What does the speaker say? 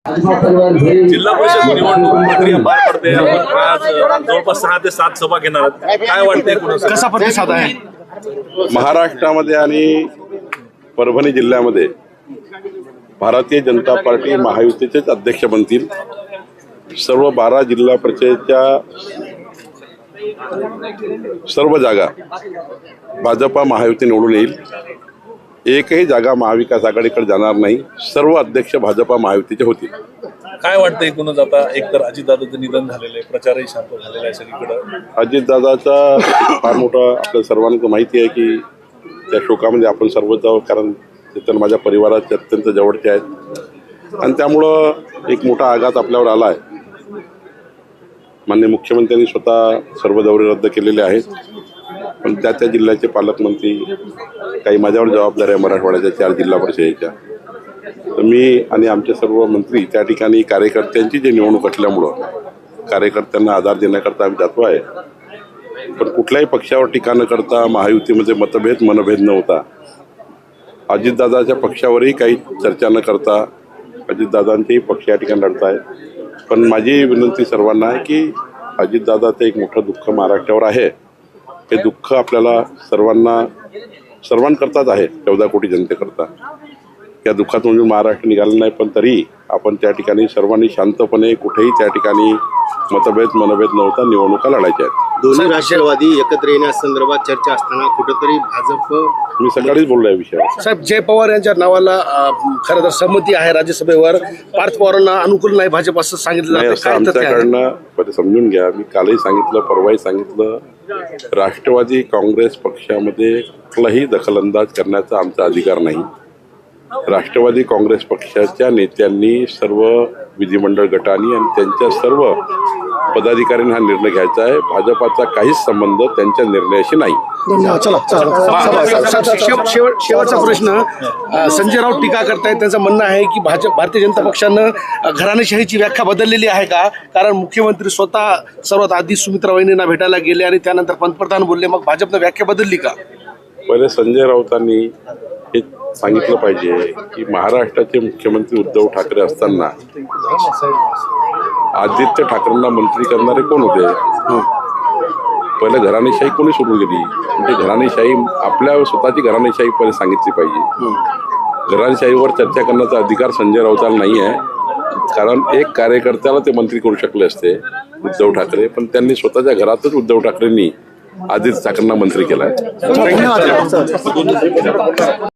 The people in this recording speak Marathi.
जिल्हा परिषद निवडणूक प्रक्रिया पार पडते. आज जवळपास 6 ते 7 सभा घेणार आहात. काय वाटतंय, कसा प्रतिसाद आहे महाराष्ट्रामध्ये आणि परभणी जिल्ह्यामध्ये? भारतीय जनता पार्टी महायुतीचेच अध्यक्ष बनतील. सर्व 12 जिल्हा परिषदेच्या सर्व जागा भाजपा महायुती निवडून येईल. एकही जागा महाविकास आघाडीकडे जाणार नाही. सर्व अध्यक्ष भाजपा महायुतीचे होतील. काय वाटतं एकूणच? आता एकतर अजितदादांचं निधन झालेलं आहे, प्रचारही शांत झालेला आहे सगळीकडे. अजितदादाचा फार मोठा आपल्या सर्वांना माहिती आहे की त्या शोकामध्ये आपण सर्वच जाऊ, कारण ते तर माझ्या परिवाराचे अत्यंत जवळचे आहेत आणि त्यामुळं एक मोठा आघात आपल्यावर आला आहे. माननीय मुख्यमंत्र्यांनी स्वतः सर्व दौरे रद्द केलेले आहेत, पण त्या जिल्ह्याचे पालकमंत्री, काही माझ्यावर जबाबदारी आहे मराठवाड्याच्या 4 जिल्हा परिषदेच्या, तर मी आणि आमचे सर्व मंत्री त्या ठिकाणी कार्यकर्त्यांची जी निवडणूक असल्यामुळं कार्यकर्त्यांना आधार देण्याकरता आम्ही जातो आहे. पण कुठल्याही पक्षावर टीका न करता महायुतीमध्ये मनभेद नव्हता. अजितदादाच्या पक्षावरही काही चर्चा न करता अजितदादांचेही पक्ष या ठिकाणी लढत आहे. पण माझी विनंती सर्वांना आहे की अजितदादाचं एक मोठं दुःख महाराष्ट्रावर आहे. हे दुःख आपल्याला सर्वांकरताच आहे, 14 कोटी जनतेकरता. या दुःखातून महाराष्ट्र निघाला नाही, पण तरी आपण त्या ठिकाणी सर्वांनी शांतपणे कुठेही त्या ठिकाणी मनभेद नव्हता निवडणुका लढायच्या आहेत. दोन्ही राष्ट्रवादी एकत्र येण्यासंदर्भात चर्चा असताना कुठेतरी भाजप, मी सकाळीच बोललो या विषयावर. साहेब, जय पवार यांच्या नावाला खरं तर संमती आहे राज्यसभेवर. पार्थ पवारांना अनुकूल नाही भाजप असं सांगितलं नाही, असं आमच्याकडनं समजून घ्या. मी कालही सांगितलं, परवाही सांगितलं, राष्ट्रवादी काँग्रेस पक्षामध्ये कुठलाही दखलंदाज करण्याचा आमचा अधिकार नाही. राष्ट्रवादी काँग्रेस पक्षाच्या नेत्यांनी, सर्व विधिमंडळ गटांनी आणि त्यांच्या सर्व पदाधिकाऱ्यांनी हा निर्णय घ्यायचा आहे. भाजपाचा काहीच संबंध त्यांच्या निर्णयाशी नाही. शेवटचा प्रश्न. संजय राऊत टीका करतायत, त्यांचं म्हणणं आहे की भारतीय जनता पक्षानं घराणेशाहीची व्याख्या बदललेली आहे का? कारण मुख्यमंत्री स्वतः सर्वात आधी सुमित्रा वहिनींना भेटायला गेले आणि त्यानंतर पंतप्रधान बोलले, मग भाजपनं व्याख्या बदलली का? पहिले संजय राऊतांनी हे सांगितलं पाहिजे की महाराष्ट्राचे मुख्यमंत्री उद्धव ठाकरे असताना आदित्य ठाकरेंना मंत्री करणारे कोण होते? पहिले घराणेशाही कोणी सुरू केली? म्हणजे घराणेशाही, आपल्या स्वतःची घराणेशाही पहिले सांगितली पाहिजे. घराणेशाहीवर चर्चा करण्याचा अधिकार संजय राऊतांना नाही आहे, कारण एक कार्यकर्त्याला ते मंत्री करू शकले असते उद्धव ठाकरे, पण त्यांनी स्वतःच्या घरातच उद्धव ठाकरेंनी आदित्य ठाकरेंना मंत्री केलाय.